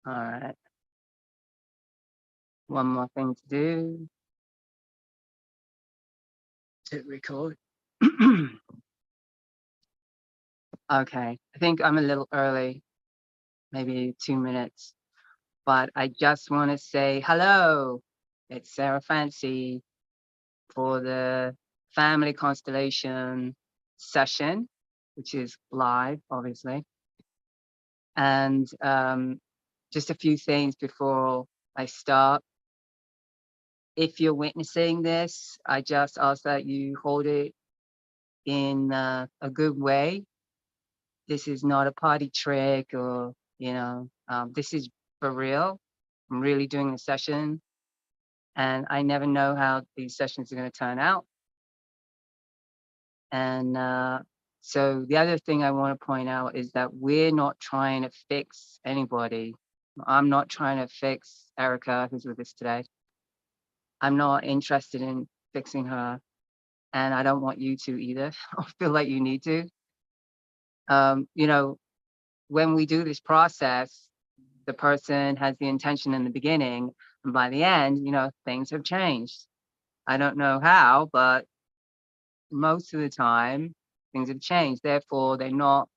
All right. One more thing to do to record. Okay. I think I'm a little early, maybe 2 minutes, but I just want to say hello. It's Sarah Fancy for the Family Constellation session, which is live, obviously. And just a few things before I start. If you're witnessing this, I just ask that you hold it in a good way. This is not a party trick or, this is for real. I'm really doing a session and I never know how these sessions are going to turn out. And so the other thing I want to point out is that we're not trying to fix anybody. I'm not trying to fix Erika, who's with us today. I'm not interested in fixing her, and I don't want you to either. I feel like you need to. When we do this process, the person has the intention in the beginning, and by the end, things have changed. I don't know how, but most of the time, things have changed. Therefore, they're not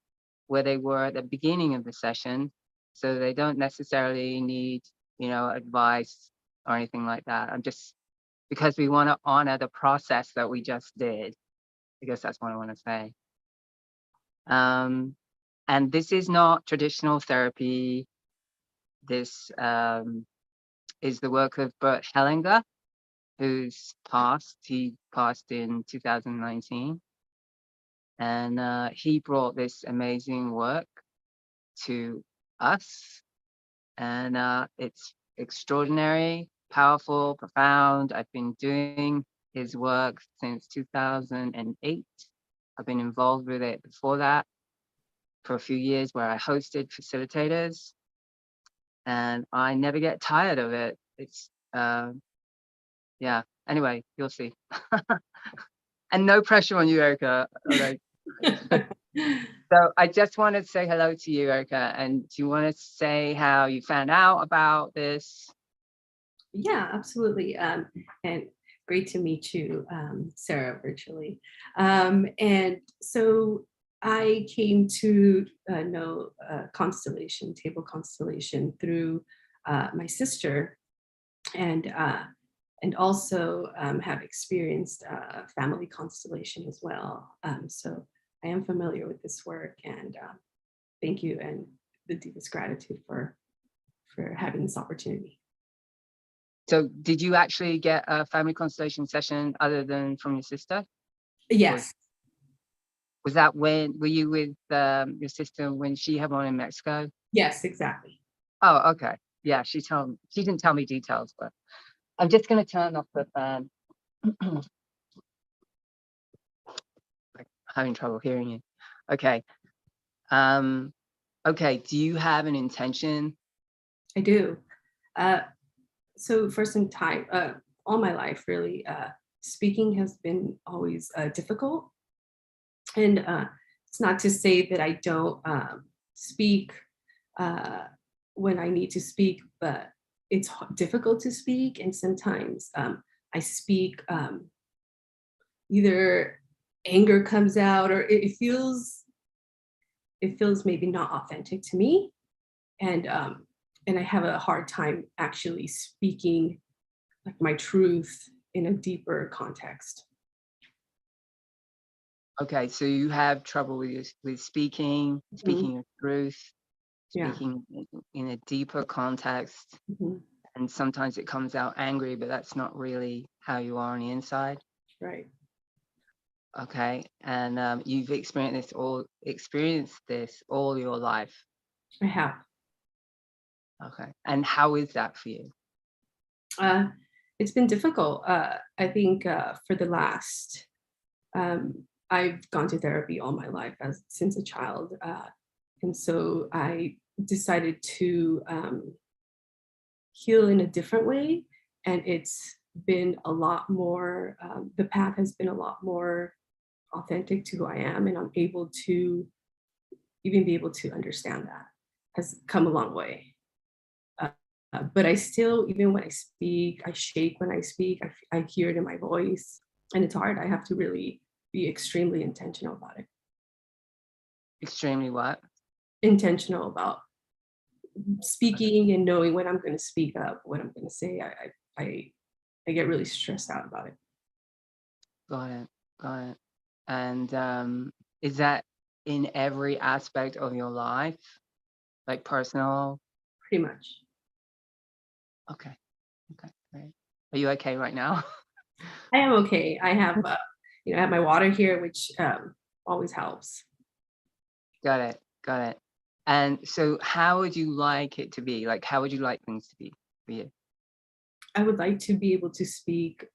where they were at the beginning of the session, so they don't necessarily need, advice or anything like that. I'm just because we want to honor the process that we just did. I guess that's what I want to say. And this is not traditional therapy. This is the work of Bert Hellinger, who's passed. He passed in 2019. And he brought this amazing work to us. And it's extraordinary, powerful, profound. I've been doing his work since 2008. I've been involved with it before that for a few years where I hosted facilitators, and I never get tired of it. It's, yeah, anyway, you'll see. And no pressure on you, Erika. Okay. So I just want to say hello to you, Erika. And do you want to say how you found out about this? Yeah, absolutely. And great to meet you, Sarah, virtually. And so I came to know Constellation, Table Constellation, through my sister, and also have experienced family constellation as well. So I am familiar with this work, and thank you, and the deepest gratitude for having this opportunity. So did you actually get a family constellation session other than from your sister? Yes. Was that when, were you with your sister when she had one in Mexico? Yes, exactly. Oh, okay. Yeah, she didn't tell me details, but I'm just gonna turn off the fan. Like, having trouble hearing you. Okay. Okay, do you have an intention? I do. Uh, so for some time, all my life, really, speaking has been always difficult. And it's not to say that I don't speak uh, when I need to speak, but it's difficult to speak. And sometimes I speak, either anger comes out, or it feels maybe not authentic to me. And I have a hard time actually speaking like my truth in a deeper context. Okay, so you have trouble with speaking, Mhm. speaking your truth, Yeah. speaking in a deeper context, Mhm. and sometimes it comes out angry, but that's not really how you are on the inside. Right. Okay, and you've experienced this all your life. I have. Okay, and how is that for you? Uh, it's been difficult. I think for the last, I've gone to therapy all my life since a child. And so I decided to heal in a different way. And it's been a lot more, the path has been a lot more authentic to who I am. And I'm able to even be able to understand that has come a long way. But I still, even when I speak, I shake when I speak. I hear it in my voice, and it's hard. I have to really be extremely intentional about it. Extremely what? Intentional about speaking and knowing when I'm going to speak up, what I'm going to say. I get really stressed out about it. Got it. Got it. And is that in every aspect of your life, like personal? Pretty much. Okay. Okay. Great. Are you okay right now? I am okay. I have, I have my water here, which always helps. Got it. Got it. And so, how would you like it to be? Like, how would you like things to be for you? I would like to be able to speak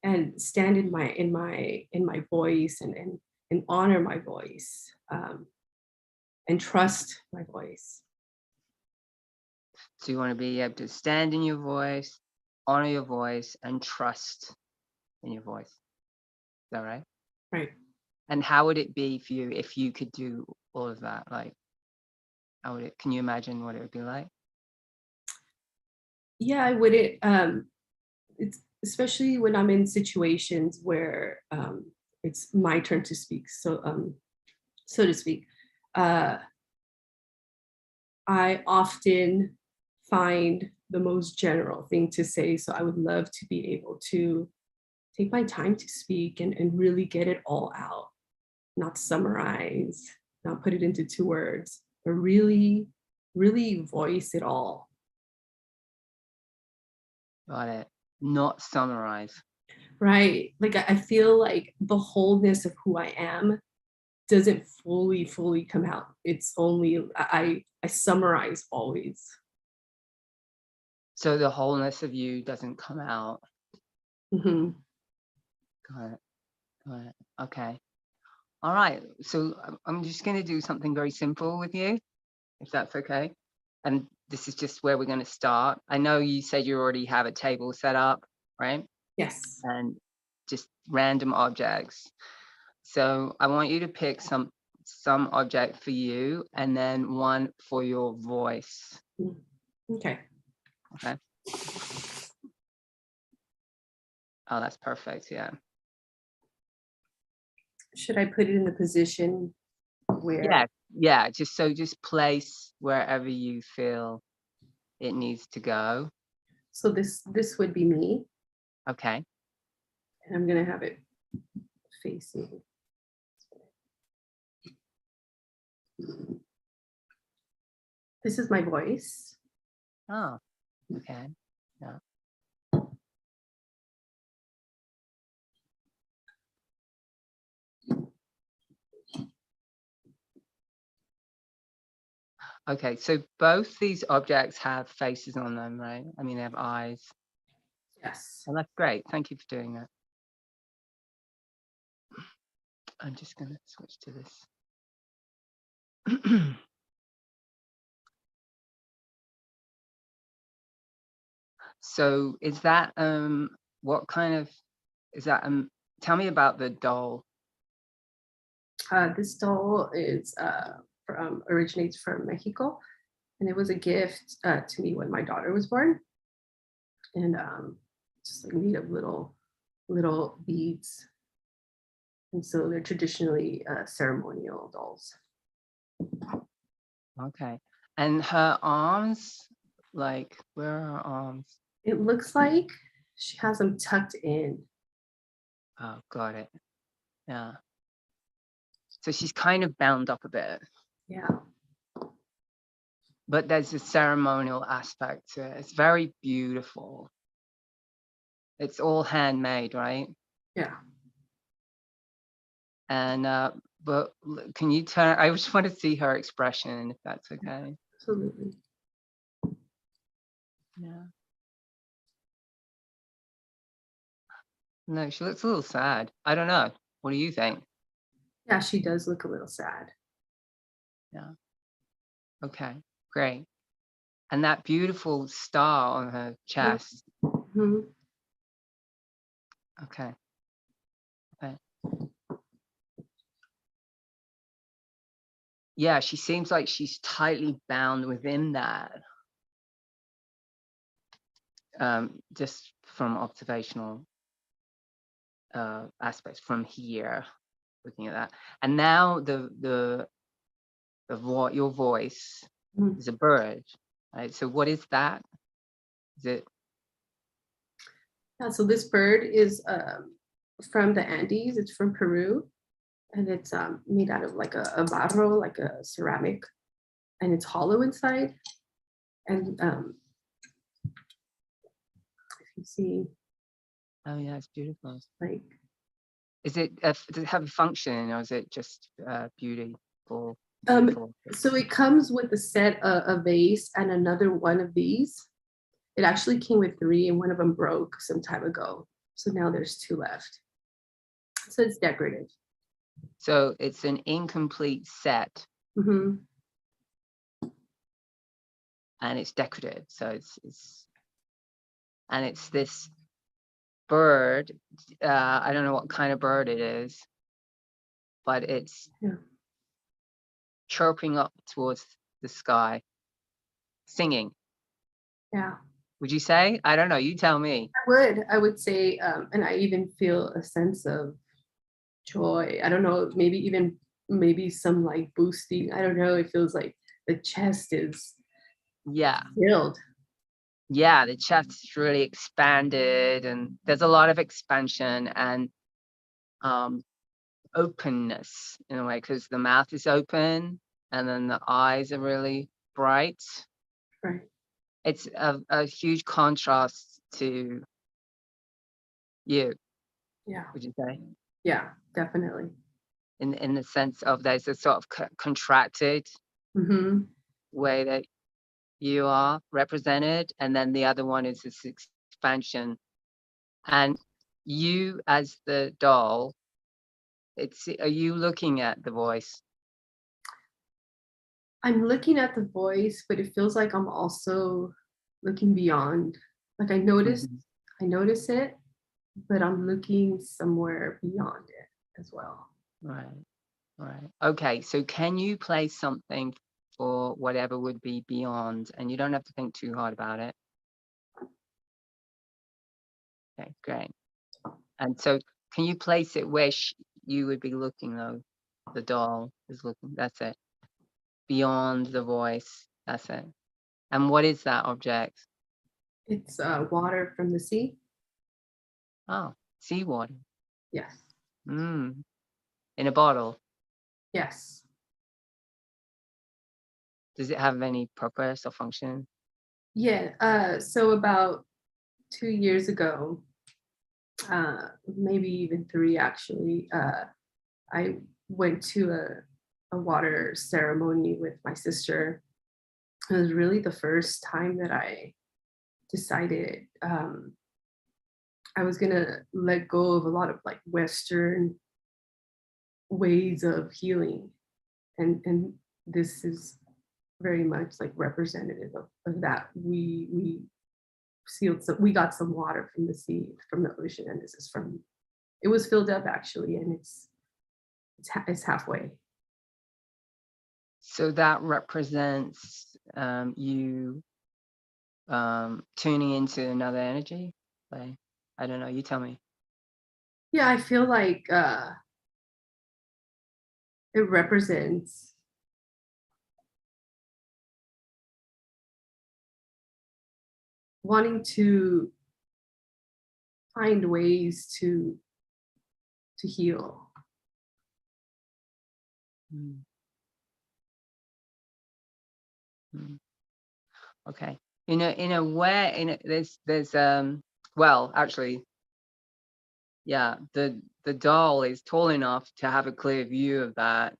and stand in my voice and honor my voice and trust my voice. So, you want to be able to stand in your voice, honor your voice, and trust in your voice. Is that right? Right. And how would it be for you if you could do all of that? Like, how would it? Can you imagine what it would be like? Yeah, I wouldn't. It's especially when I'm in situations where it's my turn to speak. So to speak. Uh, I often find the most general thing to say. So I would love to be able to take my time to speak and really get it all out, not summarize, not put it into 2 words, but really, really voice it all. Got it. Not summarize. Right. Like I feel like the wholeness of who I am doesn't fully come out. It's only I summarize always. So the wholeness of you doesn't come out. Mhm. Got it. Got it. Okay. All right. So I'm just going to do something very simple with you, if that's okay. And this is just where we're going to start. I know you said you already have a table set up, right? Yes. And just random objects. So I want you to pick some object for you and then one for your voice. Mm. Okay. Okay. Oh, that's perfect. Yeah. Should I put it in the position where Yeah. Yeah. Just place wherever you feel it needs to go. so this would be me, Okay. and I'm gonna have it facing. This is my voice. Oh, okay. Yeah. Okay. So both these objects have faces on them, right? I mean, they have eyes. Yes. Well, that's great. Thank you for doing that. I'm just going to switch to this. So is that what kind of is that tell me about the doll. This doll is originates from Mexico, and it was a gift to me when my daughter was born, and just like made of little beads, and so they're traditionally ceremonial dolls. Okay. And her arms, like where are her arms? It looks like she has them tucked in. Oh, got it. Yeah. So she's kind of bound up a bit, Yeah. but there's a ceremonial aspect to it. It's very beautiful. It's all handmade, right? Yeah. And but can you turn? I just want to see her expression, if that's okay. Absolutely. Yeah. No, she looks a little sad. I don't know. What do you think? Yeah, she does look a little sad. Yeah. Okay. Great. And that beautiful star on her chest. Mhm. Okay. Okay. Yeah, she seems like she's tightly bound within that. just from observational aspects from here, looking at that. And now your voice Mhm. is a bird, right? So what is that? Is it? Yeah, so this bird is from the Andes. It's from Peru, and it's made out of like a barro, like a ceramic, and it's hollow inside. And if you see, Oh yeah, it's beautiful. like, Is it? Does it have a function, or is it just beautiful? so it comes with a set, a vase, and another one of these. It actually came with three, and one of them broke some time ago. So now there's two left. So it's decorative. So it's an incomplete set, Hmm. and it's decorative. So it's this bird. I don't know what kind of bird it is, but it's Yeah. chirping up towards the sky, singing. Yeah. Would you say? I don't know. You tell me. I would say, and I even feel a sense of joy. I don't know, maybe some like boosting. I don't know. It feels like the chest is Yeah. filled. Yeah, the chest's really expanded, and there's a lot of expansion and openness in a way, because the mouth is open and then the eyes are really bright. Right. It's a huge contrast to you, Yeah. would you say? Yeah, definitely. In the sense of there's a sort of contracted Hmm. way that you are represented, and then the other one is this expansion. And you as the doll, are you looking at the voice? I'm looking at the voice, but it feels like I'm also looking beyond. Like Mhm. I notice it, but I'm looking somewhere beyond it as well. Right, right. Okay, so can you play something for whatever would be beyond, and you don't have to think too hard about it? Okay, great. And so can you place it where you would be looking, though? The doll is looking. That's it. Beyond the voice. That's it. And what is that object? It's water from the sea. Oh, seawater. Yes. Mm, in a bottle. Yes. Does it have any purpose or function? Yeah. So about 2 years ago, maybe even three actually, I went to a water ceremony with my sister. It was really the first time that I decided I was gonna let go of a lot of like Western ways of healing, and this is very much like representative of that. We got some water from the sea, from the ocean, and this is from. It was filled up actually, and it's halfway. So that represents you tuning into another energy. Like, I don't know. You tell me. Yeah, I feel like it represents wanting to find ways to heal. Mm, mm. Okay. In a way, there's well, actually, yeah, the doll is tall enough to have a clear view of that,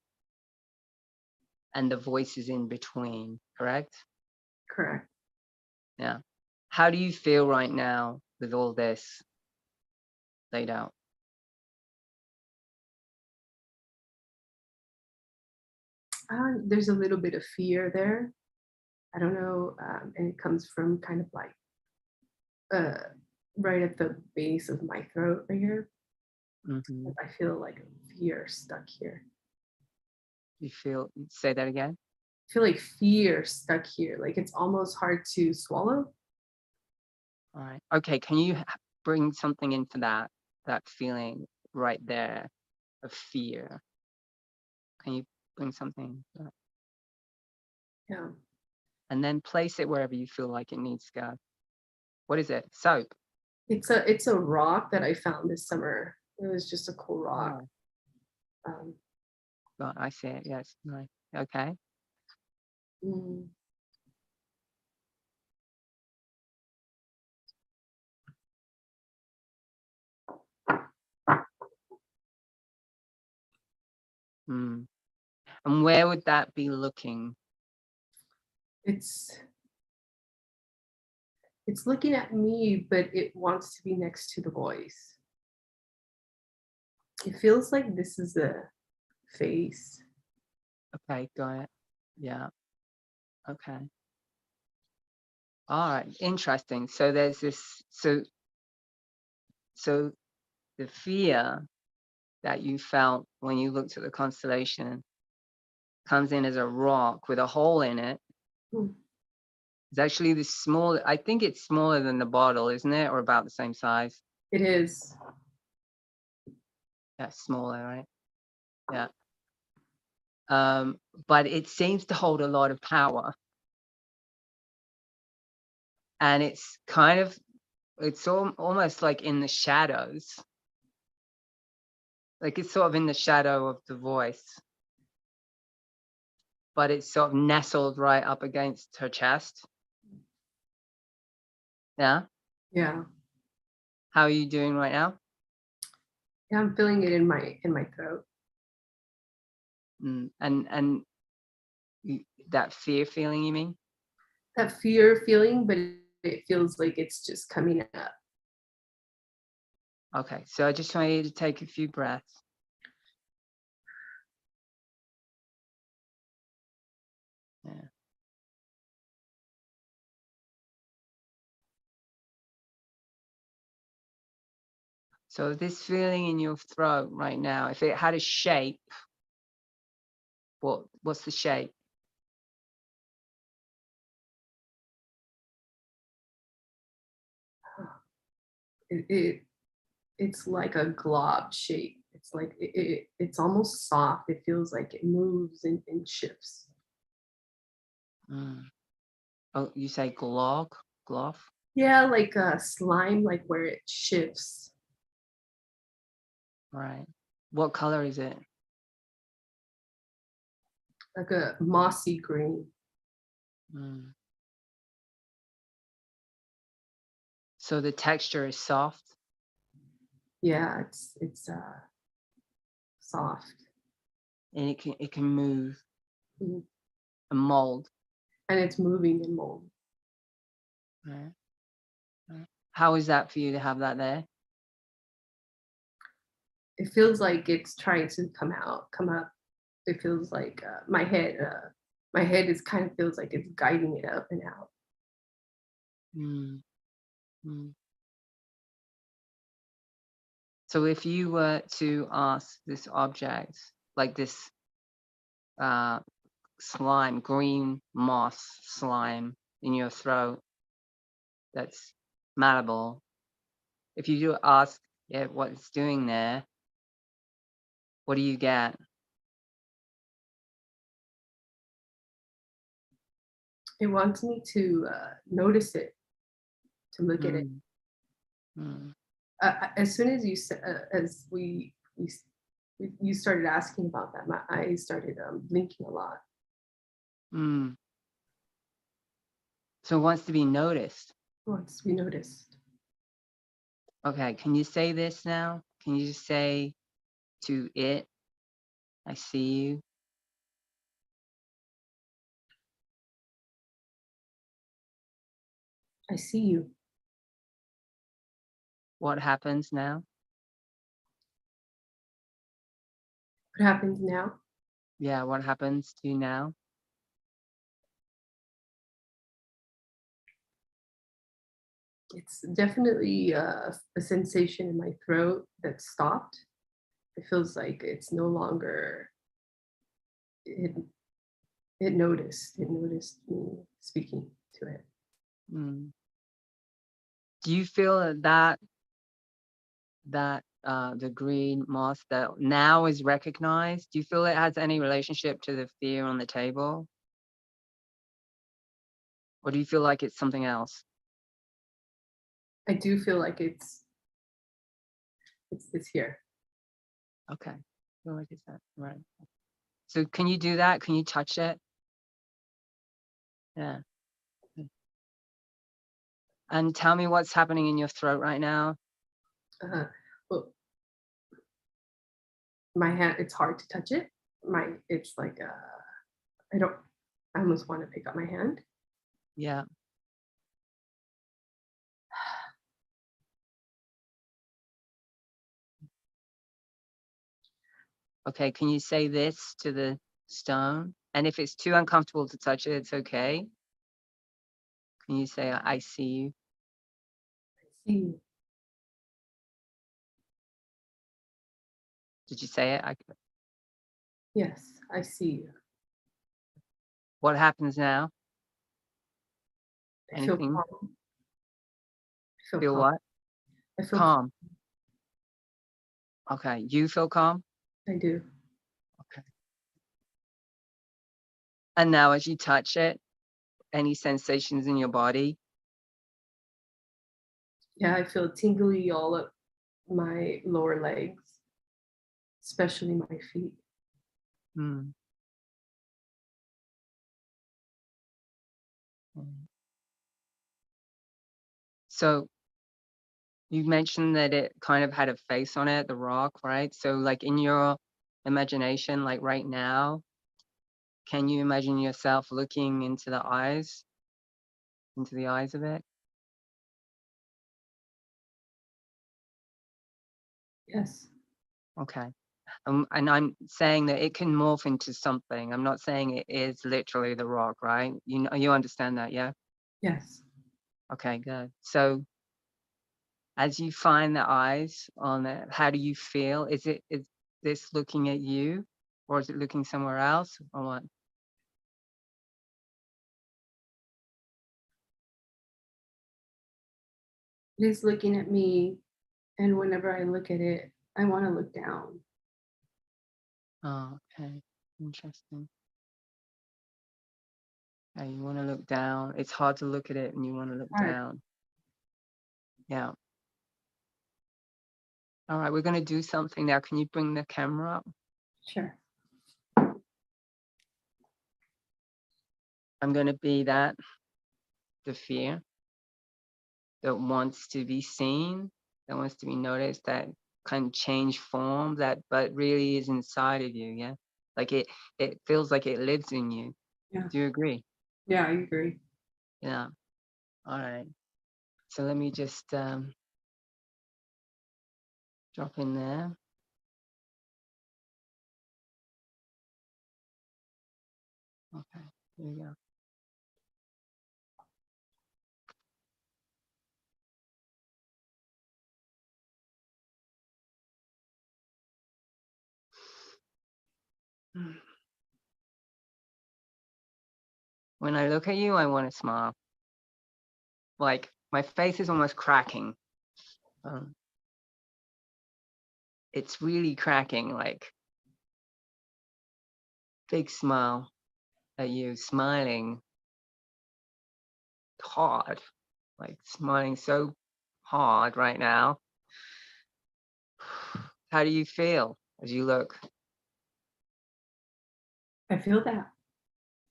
and the voice is in between, correct? Correct. Yeah. How do you feel right now with all this laid out? There's a little bit of fear there. I don't know, and it comes from kind of like uh, right at the base of my throat right here. Hmm. I feel like fear stuck here. Say that again? I feel like fear stuck here. Like it's almost hard to swallow. All right. Okay. Can you bring something into that feeling right there of fear? Can you bring something to that? Yeah. And then place it wherever you feel like it needs to go. What is it? Soap. It's a rock that I found this summer. It was just a cool rock. Oh, Um, right, I see it. Yes. Right. Okay. mm, Mm. And where would that be looking? it's it's looking at me, but it wants to be next to the voice. It feels like this is the face. Okay. Got it. Yeah. Okay. All right. Interesting. So there's this. So the fear that you felt when you looked at the constellation comes in as a rock with a hole in it. Mm, It's actually this small, I think it's smaller than the bottle, isn't it? Or about the same size. it is. Yeah, smaller, right? Yeah. But it seems to hold a lot of power. And it's kind of, it's almost like in the shadows. Like it's sort of in the shadow of the voice. But it's sort of nestled right up against her chest. Yeah. Yeah. How are you doing right now? Yeah, I'm feeling it in my throat. And that fear feeling, you mean? That fear feeling, but it feels like it's just coming up. Okay, so I just want you to take a few breaths. Yeah. So this feeling in your throat right now, if it had a shape, what's the shape? It, it it's like a glob shape. It's like it's almost soft. It feels like it moves and shifts. Mm. Oh, you say glog, glove, Yeah, like a slime, like where it shifts. right? What color is it? Like a mossy green. Mm. So the texture is soft, Yeah, it's soft. and it can move Mhm. and mold. And it's moving and mold. Right? Right. How is that for you to have that there? It feels like it's trying to come up. It feels like my head is kind of feels like it's guiding it up and out. Mm. Mm. So if you were to ask this object, like this uh, slime, green moss slime in your throat that's malleable, if you do ask it what it's doing there, what do you get? It wants me to notice it, to look at it. Mm, mm, As soon as you said, as you started asking about that, my eyes started blinking a lot. mm. So it wants to be noticed. Once we noticed, Okay, can you say this now? Can you just say to it, I see you? I see you. What happens now? What happens now? Yeah, what happens to you now? It's definitely a sensation in my throat that stopped. It feels like it's no longer. It it noticed. It noticed me speaking to it. Mm. Do you feel that the green moss that now is recognized, do you feel it has any relationship to the fear on the table? Or do you feel like it's something else? I do feel like it's here. Okay. I feel like it's that, right. So can you do that? Can you touch it? Yeah. And tell me what's happening in your throat right now. Well, my hand, it's hard to touch it. It's like I don't. I almost want to pick up my hand. Yeah. Okay, can you say this to the stone? And if it's too uncomfortable to touch it, it's okay. Can you say, I see you? I see you. Did you say it? Yes, I see you. What happens now? I feel Anything? calm. I feel Feel calm. what? I feel Calm. Okay, you feel calm? I do. Okay. And now as you touch it, any sensations in your body? Yeah, I feel tingly all up my lower legs, especially my feet. Hmm. Mm. So you mentioned that it kind of had a face on it, the rock, right? So like in your imagination, like right now, can you imagine yourself looking into the eyes of it? Yes, Okay. And I'm saying that it can morph into something. I'm not saying it is literally the rock, right? You know, you understand that, yeah? yes. Okay, good. So as you find the eyes on it, how do you feel? Is this looking at you, or is it looking somewhere else, or what? It is looking at me, and whenever I look at it, I want to look down. Oh, okay. Interesting. You want to look down. It's hard to look at it and you want to look Hard. down. Yeah. All right, we're going to do something now. Can you bring the camera up? Sure. I'm going to be the fear that wants to be seen, that wants to be noticed, that can change form, but really is inside of you. Yeah. Like it feels like it lives in you. Yeah. Do you agree? Yeah, I agree. Yeah. All right. So let me just drop in there. Okay. Here we go. When I look at you, I want to smile. Like my face is almost cracking. Um, it's really cracking, like big smile at you, smiling hard, like smiling so hard right now. How do you feel as you look? I feel that.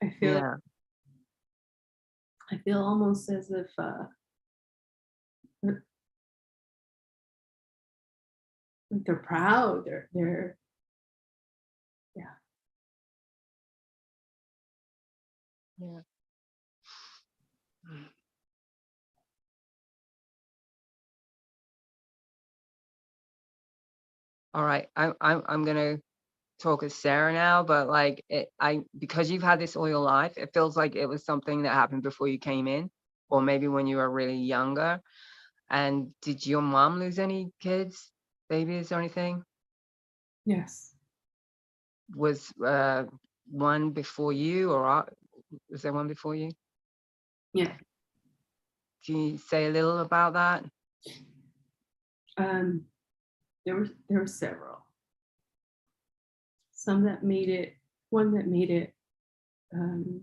I feel Yeah, I feel almost as if like they're proud. They're yeah. yeah. All right, I'm gonna talk as Sarah now, but like because you've had this all your life, it feels like it was something that happened before you came in, or maybe when you were really younger. And did your mom lose any kids, babies, or anything? Yes. Was one before you, or was there one before you? Yeah. Okay. Can you say a little about that? Um, there were several. Some that made it, one that made it um,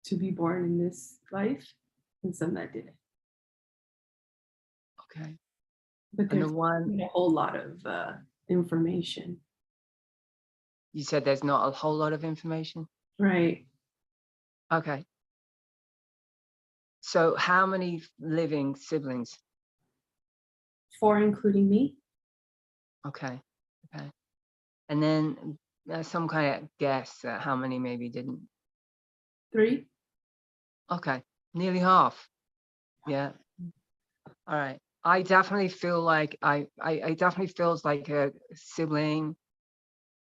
to be born in this life, and some that didn't. Okay. But And the there's one a whole lot of information, you said there's not a whole lot of information? right? Okay. So how many living siblings? 4, including me. Okay. Okay. And then some kind of guess at how many maybe didn't. 3. Okay. Nearly half. Yeah. All right. I definitely feel like I definitely feels like a sibling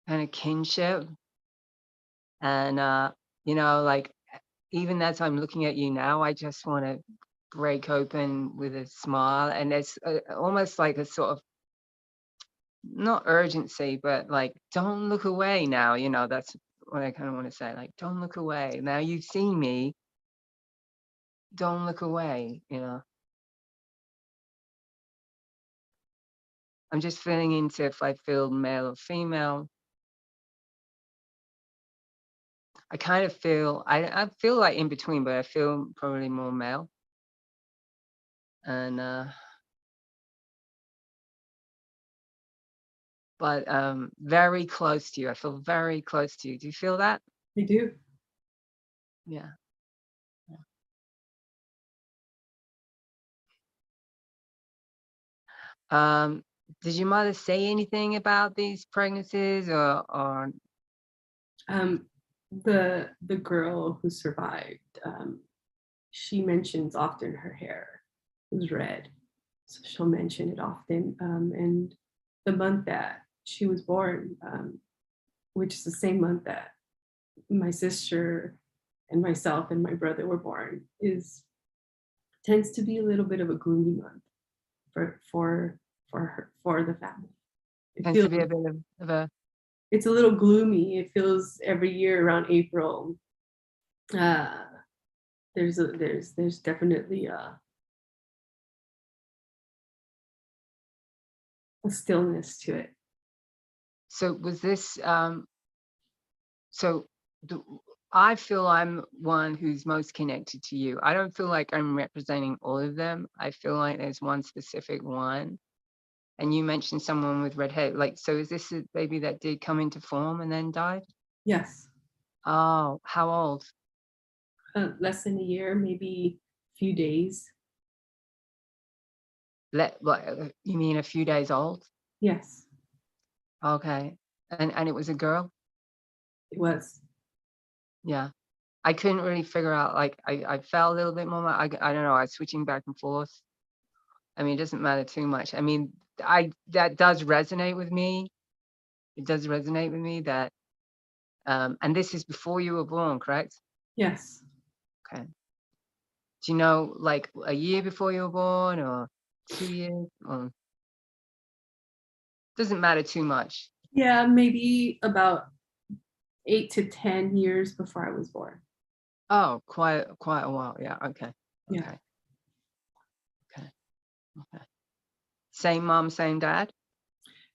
kind of kinship. And like even as I'm looking at you now, I just want to break open with a smile. And it's almost like a sort of not urgency, but like, don't look away now. That's what I kind of want to say. Like, don't look away. Now you've seen me. Don't look away. I'm just feeling into if I feel male or female. I kind of feel, I feel like in between, but I feel probably more male. And, but very close to you. I feel very close to you. Do you feel that? I do. Yeah. Yeah. Did your mother say anything about these pregnancies or Um, the girl who survived, she mentions often her hair was red, so she'll mention it often. And the month that she was born, which is the same month that my sister and myself and my brother were born, is tends to be a little bit of a gloomy month for the family. It tends to feels, be a bit of a it's a little gloomy. It feels every year around April. Uh, there's definitely a stillness to it. so was this so the, I feel I'm one who's most connected to you. I don't feel like I'm representing all of them. I feel like there's one specific one. And you mentioned someone with red hair. Like, so is this a baby that did come into form and then died? Yes, Oh, how old? less than a year, maybe a few days. You mean a few days old? Yes, Okay. And it was a girl? it was. Yeah. I couldn't really figure out, like, I felt a little bit more, I don't know, I was switching back and forth. I mean, it doesn't matter too much. I mean, that does resonate with me. It does resonate with me that, and this is before you were born, correct? Yes. Okay. Do you know, like, a year before you were born or 2 years? Or doesn't matter too much. Yeah, maybe about 8 to 10 years before I was born. Oh, quite a while. Yeah. Okay. Yeah, Okay. Okay. Okay. Same mom, same dad?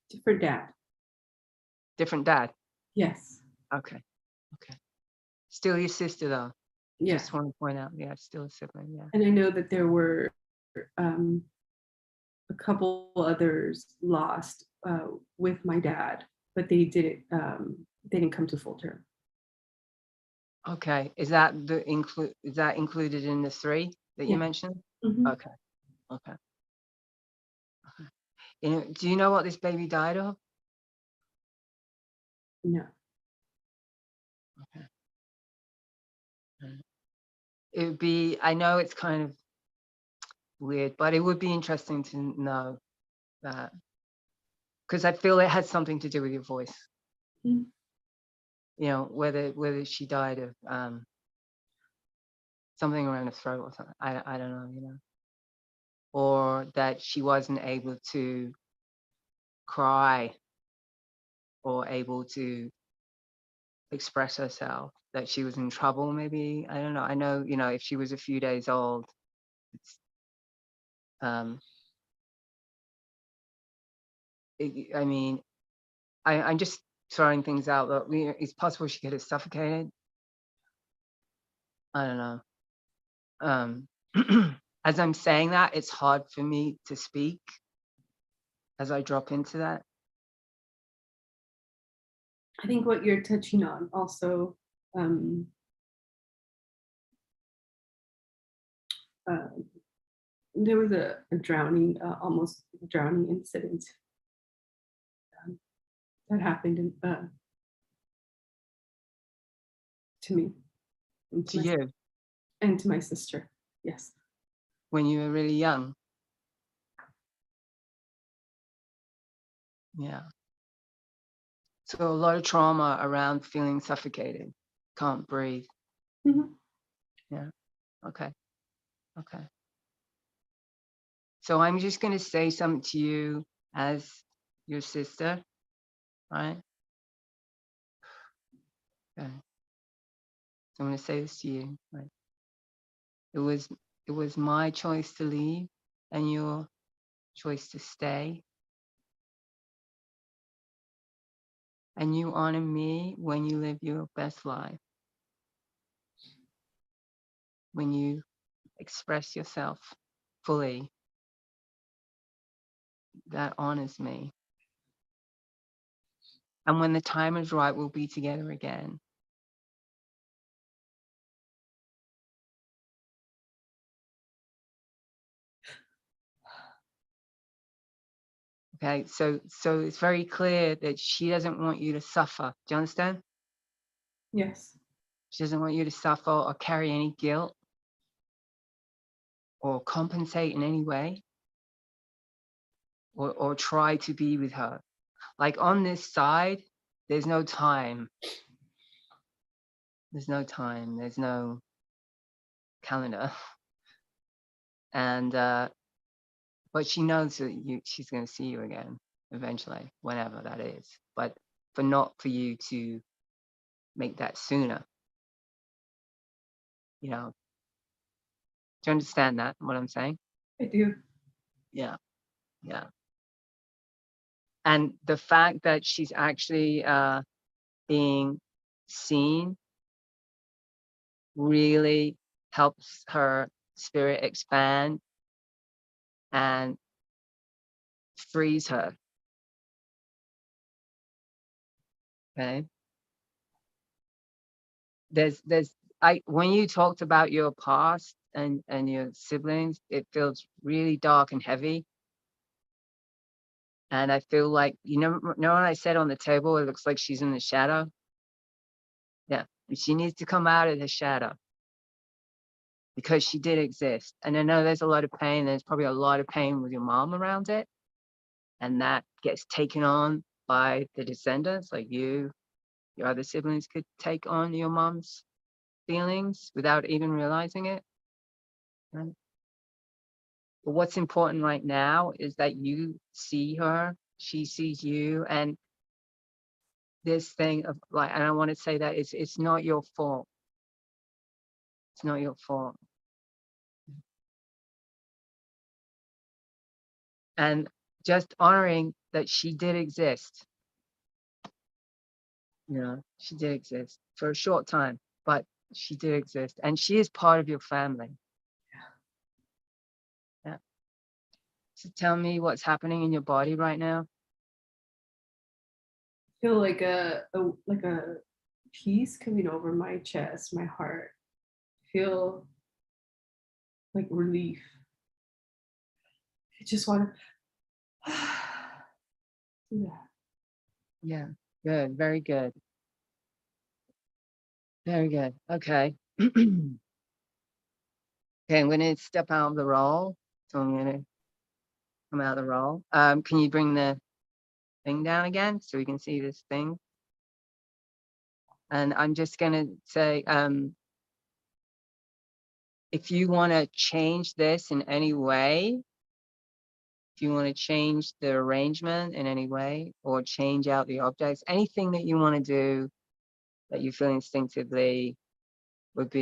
different dad. Different dad? Yes, Okay. Okay. Still your sister though. yes. Just want to point out, yeah, still a sibling. Yeah. And I know that there were um, a couple others lost with my dad, but they didn't come to full term. Okay. Is that included in the three that you Yeah. mentioned? Hmm. Okay. Okay. Okay. Do you know what this baby died of? No. Okay. It would be, I know it's kind of weird, but it would be interesting to know that because I feel it has something to do with your voice. Mhm. Whether she died of something around the throat or something. I don't know. Or that she wasn't able to cry or able to express herself, that she was in trouble maybe. I don't know. I know, if she was a few days old, Um, I mean, I'm just throwing things out, but it's possible she could have suffocated. I don't know. As I'm saying that, it's hard for me to speak as I drop into that. I think what you're touching on also, uh, there was a drowning, almost drowning incident that happened to me and To you, to my sister. Yes. when you were really young. Yeah. So a lot of trauma around feeling suffocated, can't breathe. Mhm. Yeah. Okay. Okay. So I'm just going to say something to you as your sister, right? Okay. So I'm going to say this to you, right? It was my choice to leave and your choice to stay. And you honor me when you live your best life, when you express yourself fully. That honors me. And when the time is right, we'll be together again. Okay, so it's very clear that she doesn't want you to suffer. Do you understand? Yes. She doesn't want you to suffer or carry any guilt or compensate in any way or try to be with her. Like on this side, there's no time. There's no time. There's no calendar. And but she knows that she's going to see you again eventually, whenever that is. But not for you to make that sooner. You know, do you understand that, what I'm saying? I do. Yeah, yeah. And the fact that she's actually being seen really helps her spirit expand and frees her. Okay. There's when you talked about your past and your siblings, it feels really dark and heavy. And I feel like, know what I said on the table, it looks like she's in the shadow. Yeah. And she needs to come out of the shadow because she did exist. And I know there's a lot of pain. There's probably a lot of pain with your mom around it. And that gets taken on by the descendants, like you, your other siblings could take on your mom's feelings without even realizing it. Right? But what's important right now is that you see her, she sees you, and this thing of like, and I want to say that it's not your fault. It's not your fault. And just honoring that she did exist. She did exist for a short time, but she did exist, and she is part of your family. Yeah. So tell me what's happening in your body right now. I feel like a peace coming over my chest, my heart. I feel like relief. I just want to do that. Yeah. Good. Very good. Very good. Okay. Okay, I'm going to step out of the roll. So I'm going to come out of the roll. Can you bring the thing down again so we can see this thing? And I'm just going to say, if you want to change this in any way, if you want to change the arrangement in any way or change out the objects, anything that you want to do that you feel instinctively would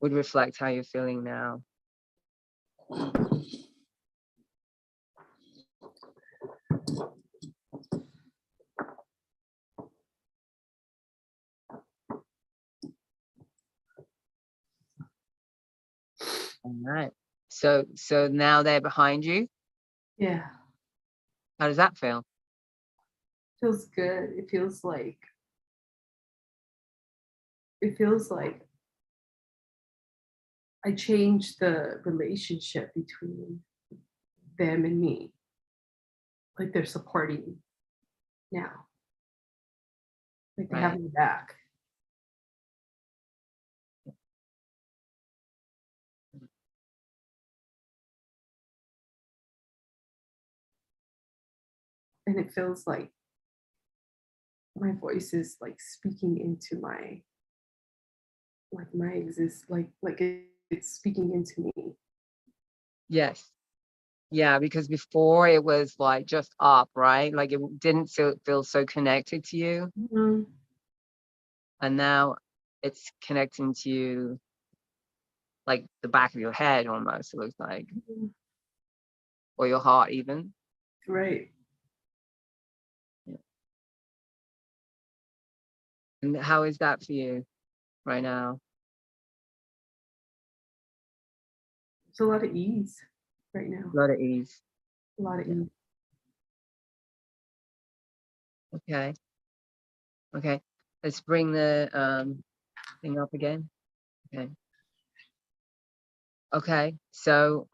reflect how you're feeling now. All right. So now they're behind you. Yeah, How does that feel? feels good. It feels like I changed the relationship between them and me. Like they're supporting now. Like they have Right. me back. And it feels like my voice is like speaking into my exist it's speaking into me. Yes. Yeah, because before it was like just up, right? Like it didn't feel so connected to you. Mhm. And now it's connecting to you like the back of your head almost, it looks like, Mhm. or your heart even. Right. Yeah. And how is that for you right now? It's a lot of ease right now. A lot of ease. A lot of Yeah. ease. Okay. Okay. Let's bring the thing up again. Okay. Okay. So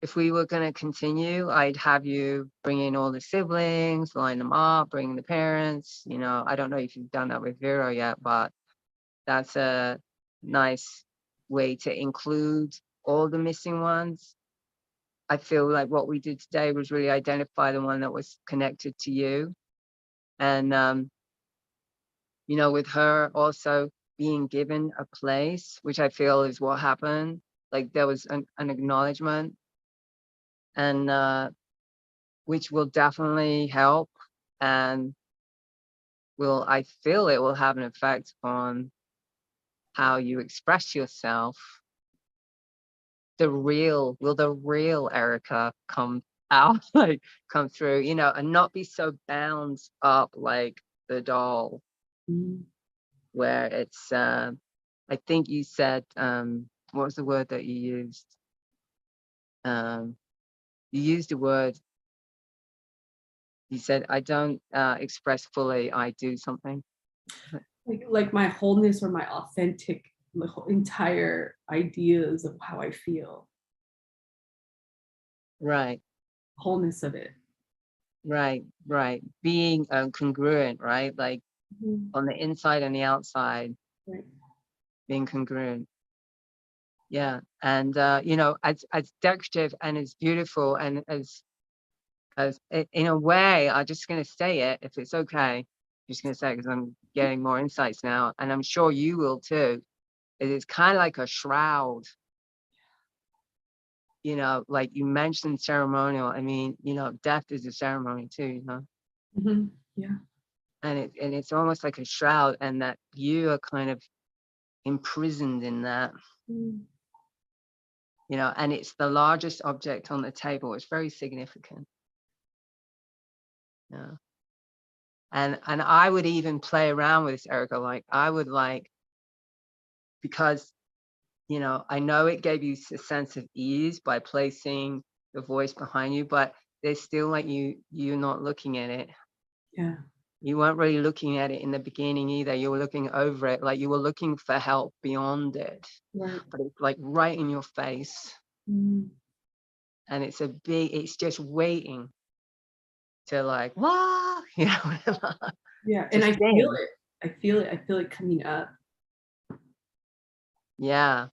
if we were going to continue, I'd have you bring in all the siblings, line them up, bring the parents. You know, I don't know if you've done that with Vero yet, but that's a nice way to include all the missing ones. I feel like what we did today was really identify the one that was connected to you. And, you know, with her also being given a place, which I feel is what happened. Like there was an acknowledgement, and which will definitely help, and I feel it will have an effect on how you express yourself. The real Erika come out, like come through, you know, and not be so bound up like the doll, Mhm. where it's I think you said what was the word that you used? You used a word, you said, I don't express fully, I do something. Like my wholeness or my authentic, my whole entire ideas of how I feel, Right, wholeness of it. right. Being congruent, right? Like Mhm. on the inside and the outside, Right. being congruent. Yeah. And you know, as decorative and as beautiful and in a way, I'm just gonna say it if it's okay. I'm just gonna say it because I'm getting more insights now, and I'm sure you will too. It is kind of like a shroud, you know, like you mentioned ceremonial. I mean, you know, death is a ceremony too, you know. Mhm. Yeah. And it's almost like a shroud, and that you are kind of imprisoned in that, Mm. you know, and it's the largest object on the table. It's very significant. Yeah. And I would even play around with this, Erica. Like I would like, because you know, I know it gave you a sense of ease by placing the voice behind you, but there's still like you're not looking at it. Yeah. You weren't really looking at it in the beginning either. You were looking over it, like you were looking for help beyond it. Right. But it's like right in your face. Mm. And it's just waiting to like, what? You know, Yeah. to And I feel sing. it. I feel it. I feel it coming up. Yeah.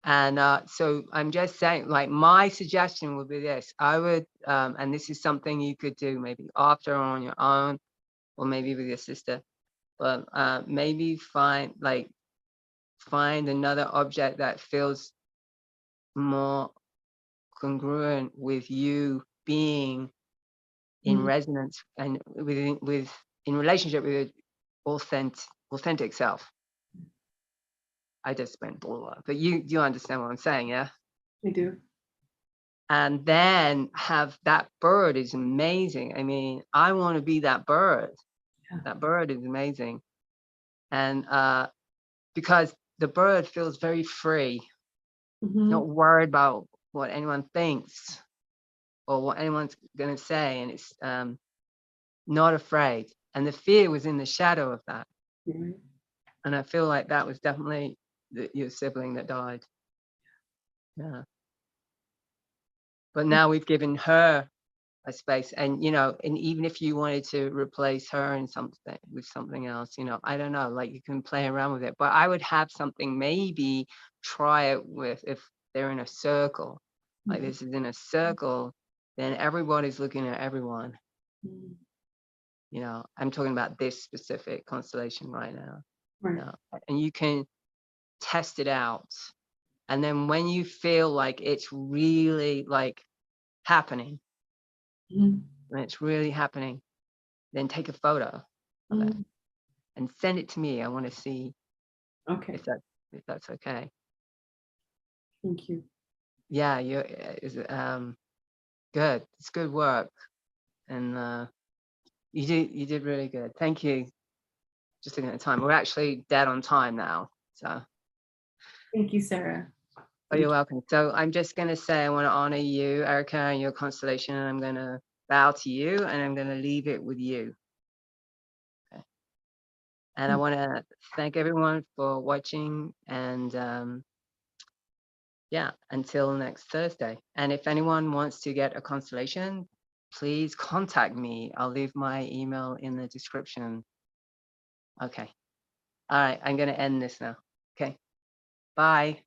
And so I'm just saying, like, my suggestion would be this. I would, and this is something you could do maybe after or on your own, or maybe with your sister, but maybe find another object that feels more congruent with you being in Mm. resonance and in relationship with your authentic self. I just went blah, blah, but you understand what I'm saying, yeah? I do. And then have that bird is amazing. I mean, I want to be that bird. Yeah. That bird is amazing. And because the bird feels very free, Mhm. not worried about what anyone thinks or what anyone's going to say. And it's not afraid. And the fear was in the shadow of that. Right. And I feel like that was definitely your sibling that died. Yeah. But now we've given her a space, and and even if you wanted to replace her in something with something else, I don't know, like you can play around with it. But I would have something, maybe try it with, if they're in a circle, like this is in a circle, then everybody's looking at everyone. Mhm. I'm talking about this specific constellation right now. Right. And you can test it out. And then when you feel like it's really like happening, Mhm. when it's really happening, then take a photo of it Mhm. and send it to me. I want to see Okay. if that's okay. Thank you. Yeah, good. It's good work, and you did really good. Thank you. Just looking at the time, we're actually dead on time now. So, Thank you, Sarah. oh, you're welcome. So I'm just going to say I want to honor you, Erika, and your constellation, and I'm going to bow to you, and I'm going to leave it with you. Okay. And I want to thank everyone for watching, and yeah, until next Thursday. And if anyone wants to get a constellation, please contact me. I'll leave my email in the description. Okay. All right. I'm going to end this now. Okay. Bye.